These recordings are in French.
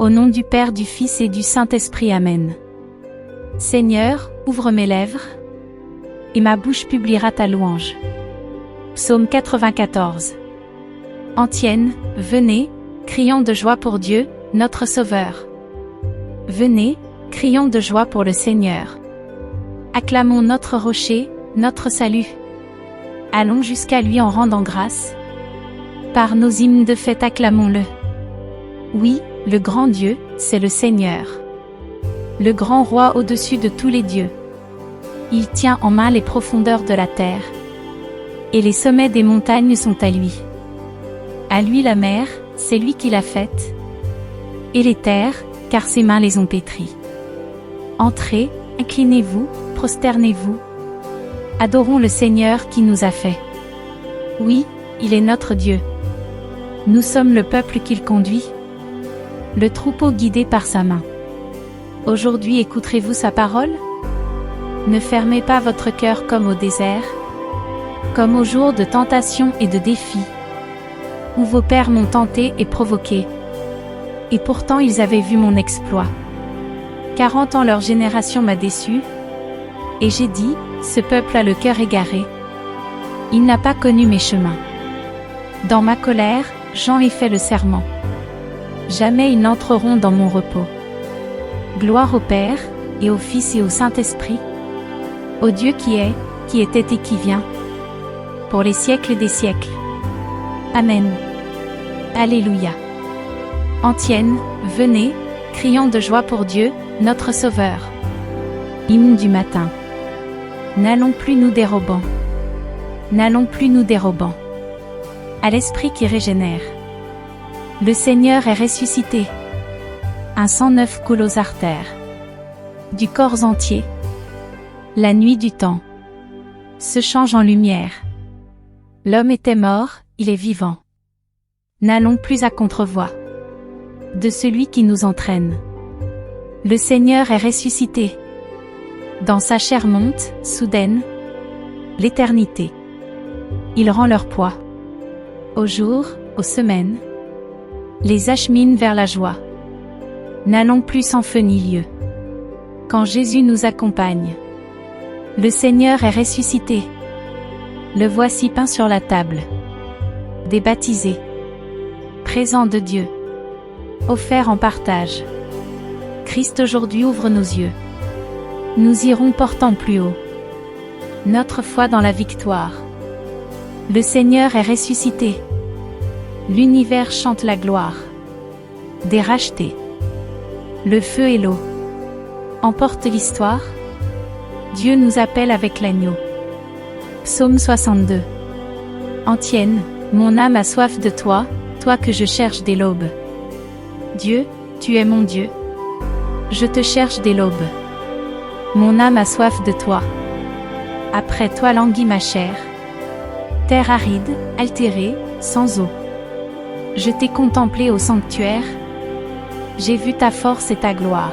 Au nom du Père, du Fils et du Saint-Esprit. Amen. Seigneur, ouvre mes lèvres, et ma bouche publiera ta louange. Psaume 94. Antienne, venez, crions de joie pour Dieu, notre Sauveur. Venez, crions de joie pour le Seigneur. Acclamons notre rocher, notre salut. Allons jusqu'à lui en rendant grâce. Par nos hymnes de fête acclamons-le. Oui, le grand Dieu, c'est le Seigneur. Le grand roi au-dessus de tous les dieux. Il tient en main les profondeurs de la terre. Et les sommets des montagnes sont à lui. À lui la mer, c'est lui qui l'a faite. Et les terres, car ses mains les ont pétries. Entrez, inclinez-vous, prosternez-vous. Adorons le Seigneur qui nous a fait. Oui, il est notre Dieu. Nous sommes le peuple qu'il conduit. Le troupeau guidé par sa main. Aujourd'hui écouterez-vous sa parole? Ne fermez pas votre cœur comme au désert, comme au jour de tentation et de défi, où vos pères m'ont tenté et provoqué. Et pourtant ils avaient vu mon exploit. 40 ans leur génération m'a déçu, et j'ai dit, ce peuple a le cœur égaré. Il n'a pas connu mes chemins. Dans ma colère, j'en ai fait le serment. Jamais ils n'entreront dans mon repos. Gloire au Père, et au Fils et au Saint-Esprit, au Dieu qui était et qui vient, pour les siècles des siècles. Amen. Alléluia. Antienne, venez, crions de joie pour Dieu, notre Sauveur. Hymne du matin. N'allons plus nous dérobant. N'allons plus nous dérobant. À l'Esprit qui régénère. Le Seigneur est ressuscité. Un sang neuf coule aux artères. Du corps entier. La nuit du temps se change en lumière. L'homme était mort, il est vivant. N'allons plus à contrevoix de celui qui nous entraîne. Le Seigneur est ressuscité. Dans sa chair monte, soudaine, l'éternité. Il rend leur poids. Aux jours, aux semaines, les achemine vers la joie. N'allons plus sans feu ni lieu. Quand Jésus nous accompagne. Le Seigneur est ressuscité. Le voici peint sur la table. Des baptisés. Présent de Dieu. Offert en partage. Christ aujourd'hui ouvre nos yeux. Nous irons portant plus haut notre foi dans la victoire. Le Seigneur est ressuscité. L'univers chante la gloire des rachetés. Le feu et l'eau emportent l'histoire. Dieu nous appelle avec l'agneau. Psaume 62. Antienne, mon âme a soif de toi, toi que je cherche dès l'aube. Dieu, tu es mon Dieu. Je te cherche dès l'aube. Mon âme a soif de toi. Après toi languit ma chair. Terre aride, altérée, sans eau. Je t'ai contemplé au sanctuaire. J'ai vu ta force et ta gloire.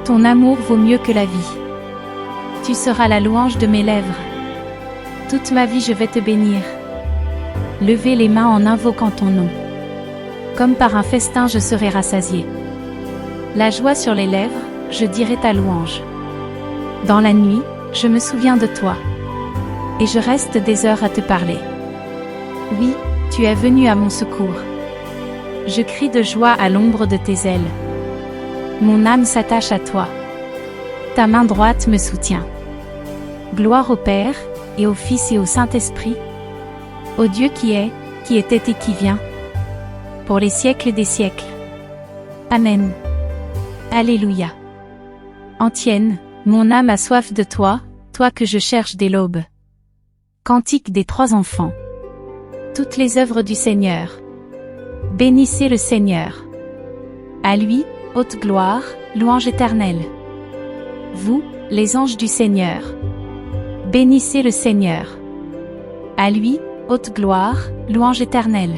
Ton amour vaut mieux que la vie. Tu seras la louange de mes lèvres. Toute ma vie je vais te bénir. Lever les mains en invoquant ton nom. Comme par un festin je serai rassasié. La joie sur les lèvres, je dirai ta louange. Dans la nuit, je me souviens de toi. Et je reste des heures à te parler. Oui, tu es venu à mon secours. Je crie de joie à l'ombre de tes ailes. Mon âme s'attache à toi. Ta main droite me soutient. Gloire au Père, et au Fils et au Saint-Esprit, au Dieu qui était et qui vient, pour les siècles des siècles. Amen. Alléluia. Antienne, mon âme a soif de toi, toi que je cherche dès l'aube. Cantique des 3 enfants. Toutes les œuvres du Seigneur. Bénissez le Seigneur. À lui, haute gloire, louange éternelle. Vous, les anges du Seigneur. Bénissez le Seigneur. À lui, haute gloire, louange éternelle.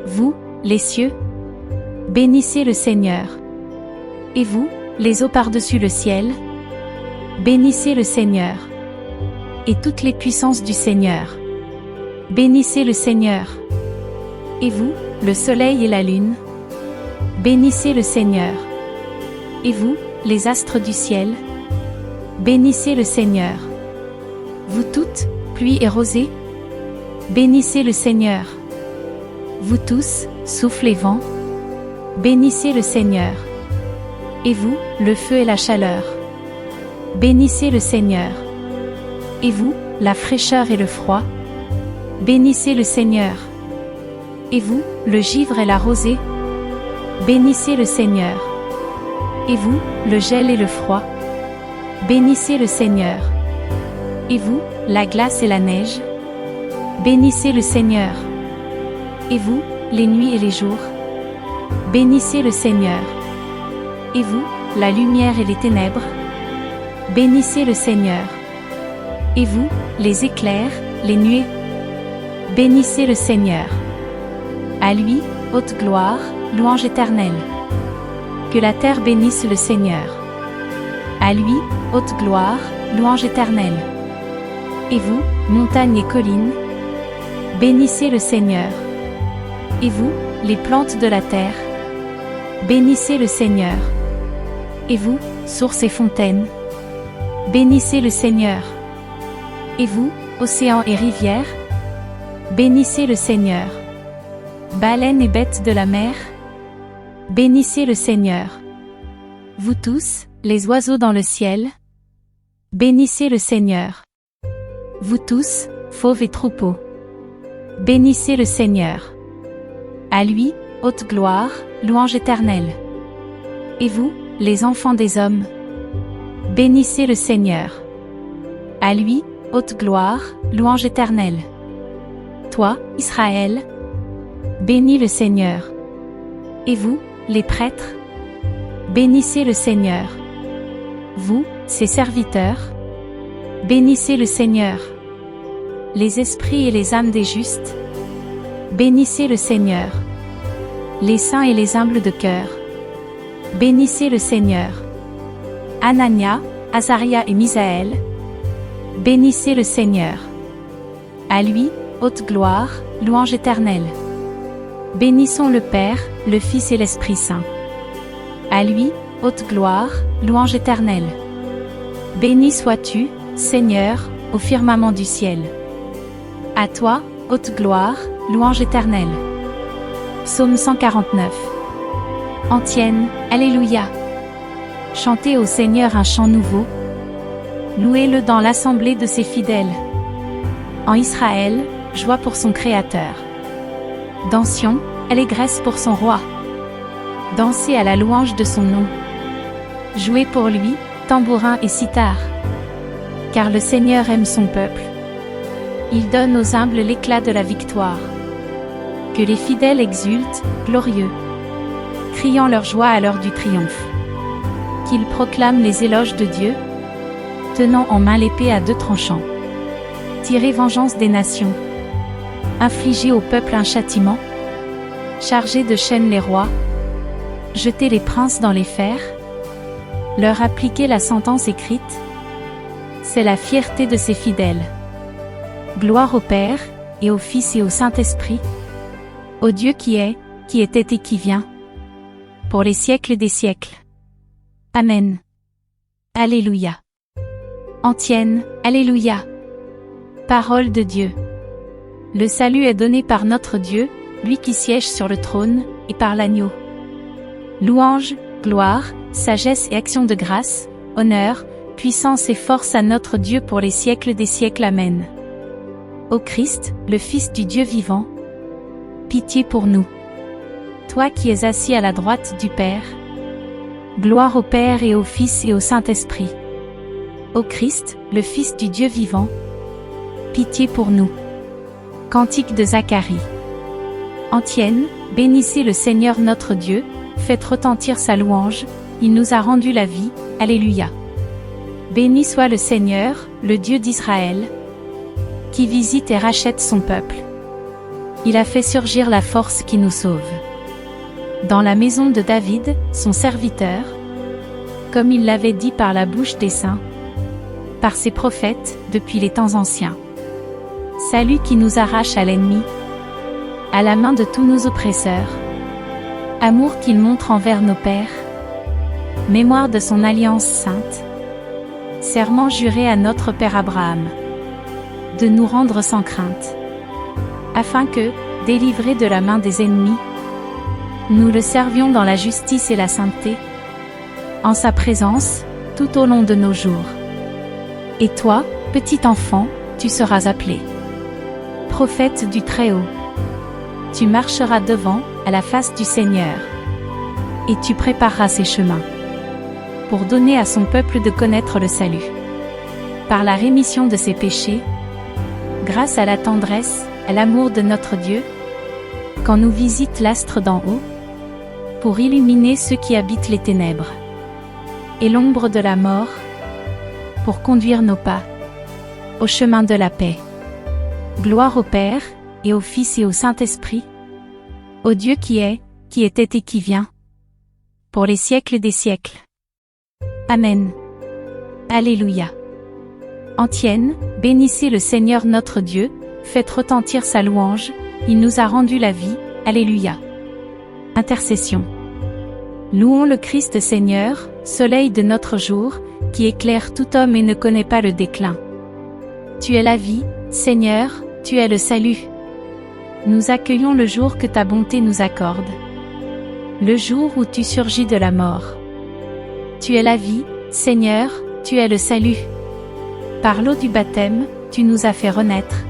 Vous, les cieux. Bénissez le Seigneur. Et vous, les eaux par-dessus le ciel. Bénissez le Seigneur. Et toutes les puissances du Seigneur. Bénissez le Seigneur. Et vous, le soleil et la lune. bénissez le Seigneur. Et vous, les astres du ciel, bénissez le Seigneur. Vous toutes, pluie et rosée, bénissez le Seigneur. Vous tous, souffle et vent, bénissez le Seigneur. Et vous, le feu et la chaleur, bénissez le Seigneur. Et vous, la fraîcheur et le froid, bénissez le Seigneur. Et vous, le givre et la rosée, bénissez le Seigneur. Et vous, le gel et le froid, bénissez le Seigneur. Et vous, la glace et la neige, bénissez le Seigneur. Et vous, les nuits et les jours, bénissez le Seigneur. Et vous, la lumière et les ténèbres, bénissez le Seigneur. Et vous, les éclairs, les nuées, bénissez le Seigneur. À lui, haute gloire, louange éternelle. Que la terre bénisse le Seigneur. À lui, haute gloire, louange éternelle. Et vous, montagnes et collines, bénissez le Seigneur. Et vous, les plantes de la terre, bénissez le Seigneur. Et vous, sources et fontaines, bénissez le Seigneur. Et vous, océans et rivières, bénissez le Seigneur. Baleines et bêtes de la mer, bénissez le Seigneur. Vous tous, les oiseaux dans le ciel, bénissez le Seigneur. Vous tous, fauves et troupeaux, bénissez le Seigneur. À lui, haute gloire, louange éternelle. Et vous, les enfants des hommes, bénissez le Seigneur. À lui, haute gloire, louange éternelle. Toi, Israël, bénis le Seigneur. Et vous, les prêtres, bénissez le Seigneur. Vous, ses serviteurs, bénissez le Seigneur. Les esprits et les âmes des justes, bénissez le Seigneur. Les saints et les humbles de cœur, bénissez le Seigneur. Anania, Azaria et Misaël, bénissez le Seigneur. À lui, haute gloire, louange éternelle. Bénissons le Père, le Fils et l'Esprit Saint. À lui, haute gloire, louange éternelle. Béni sois-tu, Seigneur, au firmament du ciel. À toi, haute gloire, louange éternelle. Psaume 149. Antienne, Alléluia. Chantez au Seigneur un chant nouveau. Louez-le dans l'assemblée de ses fidèles. En Israël, joie pour son Créateur. Dans Sion, allégresse pour son roi. Dansez à la louange de son nom. Jouez pour lui, tambourin et cithare. Car le Seigneur aime son peuple. Il donne aux humbles l'éclat de la victoire. Que les fidèles exultent, glorieux, criant leur joie à l'heure du triomphe. Qu'ils proclament les éloges de Dieu, tenant en main l'épée à deux tranchants. Tirez vengeance des nations. Infligez au peuple un châtiment. Chargez de chaînes les rois. Jetez les princes dans les fers. Leur appliquez la sentence écrite. C'est la fierté de ses fidèles. Gloire au Père, et au Fils et au Saint-Esprit, au Dieu qui était et qui vient, pour les siècles des siècles. Amen. Alléluia. Antienne, Alléluia. Parole de Dieu. Le salut est donné par notre Dieu, lui qui siège sur le trône, et par l'agneau. Louange, gloire, sagesse et action de grâce, honneur, puissance et force à notre Dieu pour les siècles des siècles. Amen. Ô Christ, le Fils du Dieu vivant, pitié pour nous. Toi qui es assis à la droite du Père, gloire au Père et au Fils et au Saint-Esprit. Ô Christ, le Fils du Dieu vivant, pitié pour nous. Cantique de Zacharie. Antienne, bénissez le Seigneur notre Dieu, faites retentir sa louange, il nous a rendu la vie, Alléluia. Béni soit le Seigneur, le Dieu d'Israël, qui visite et rachète son peuple. Il a fait surgir la force qui nous sauve. Dans la maison de David, son serviteur, comme il l'avait dit par la bouche des saints, par ses prophètes, depuis les temps anciens. Salut qui nous arrache à l'ennemi, à la main de tous nos oppresseurs. Amour qu'il montre envers nos pères. Mémoire de son alliance sainte. Serment juré à notre Père Abraham. De nous rendre sans crainte. Afin que, délivrés de la main des ennemis, nous le servions dans la justice et la sainteté, en sa présence, tout au long de nos jours. Et toi, petit enfant, tu seras appelé prophète du Très-Haut. Tu marcheras devant, à la face du Seigneur. Et tu prépareras ses chemins, pour donner à son peuple de connaître le salut. Par la rémission de ses péchés, grâce à la tendresse, à l'amour de notre Dieu, quand nous visite l'astre d'en haut, pour illuminer ceux qui habitent les ténèbres et l'ombre de la mort, pour conduire nos pas au chemin de la paix. Gloire au Père, et au Fils et au Saint-Esprit, au Dieu qui était et qui vient, pour les siècles des siècles. Amen. Alléluia. Antienne, bénissez le Seigneur notre Dieu, faites retentir sa louange, il nous a rendu la vie, Alléluia. Intercession. Louons le Christ Seigneur, soleil de notre jour, qui éclaire tout homme et ne connaît pas le déclin. Tu es la vie, Seigneur, tu es le salut. Nous accueillons le jour que ta bonté nous accorde. Le jour où tu surgis de la mort. Tu es la vie, Seigneur, tu es le salut. Par l'eau du baptême, tu nous as fait renaître.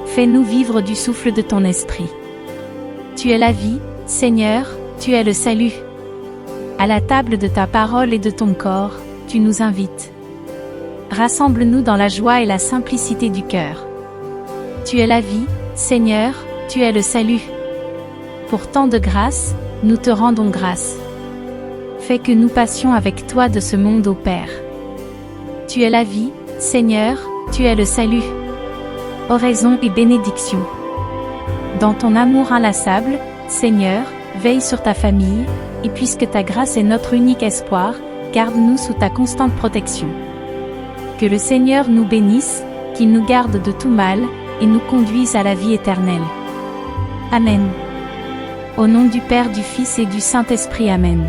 Fais-nous vivre du souffle de ton esprit. Tu es la vie, Seigneur, tu es le salut. À la table de ta parole et de ton corps, tu nous invites. Rassemble-nous dans la joie et la simplicité du cœur. Tu es la vie, Seigneur, tu es le salut. Pour tant de grâce, nous te rendons grâce. Fais que nous passions avec toi de ce monde au Père. Tu es la vie, Seigneur, tu es le salut. Oraison et bénédiction. Dans ton amour inlassable, Seigneur, veille sur ta famille, et puisque ta grâce est notre unique espoir, garde-nous sous ta constante protection. Que le Seigneur nous bénisse, qu'il nous garde de tout mal, et nous conduise à la vie éternelle. Amen. Au nom du Père, du Fils et du Saint-Esprit, Amen.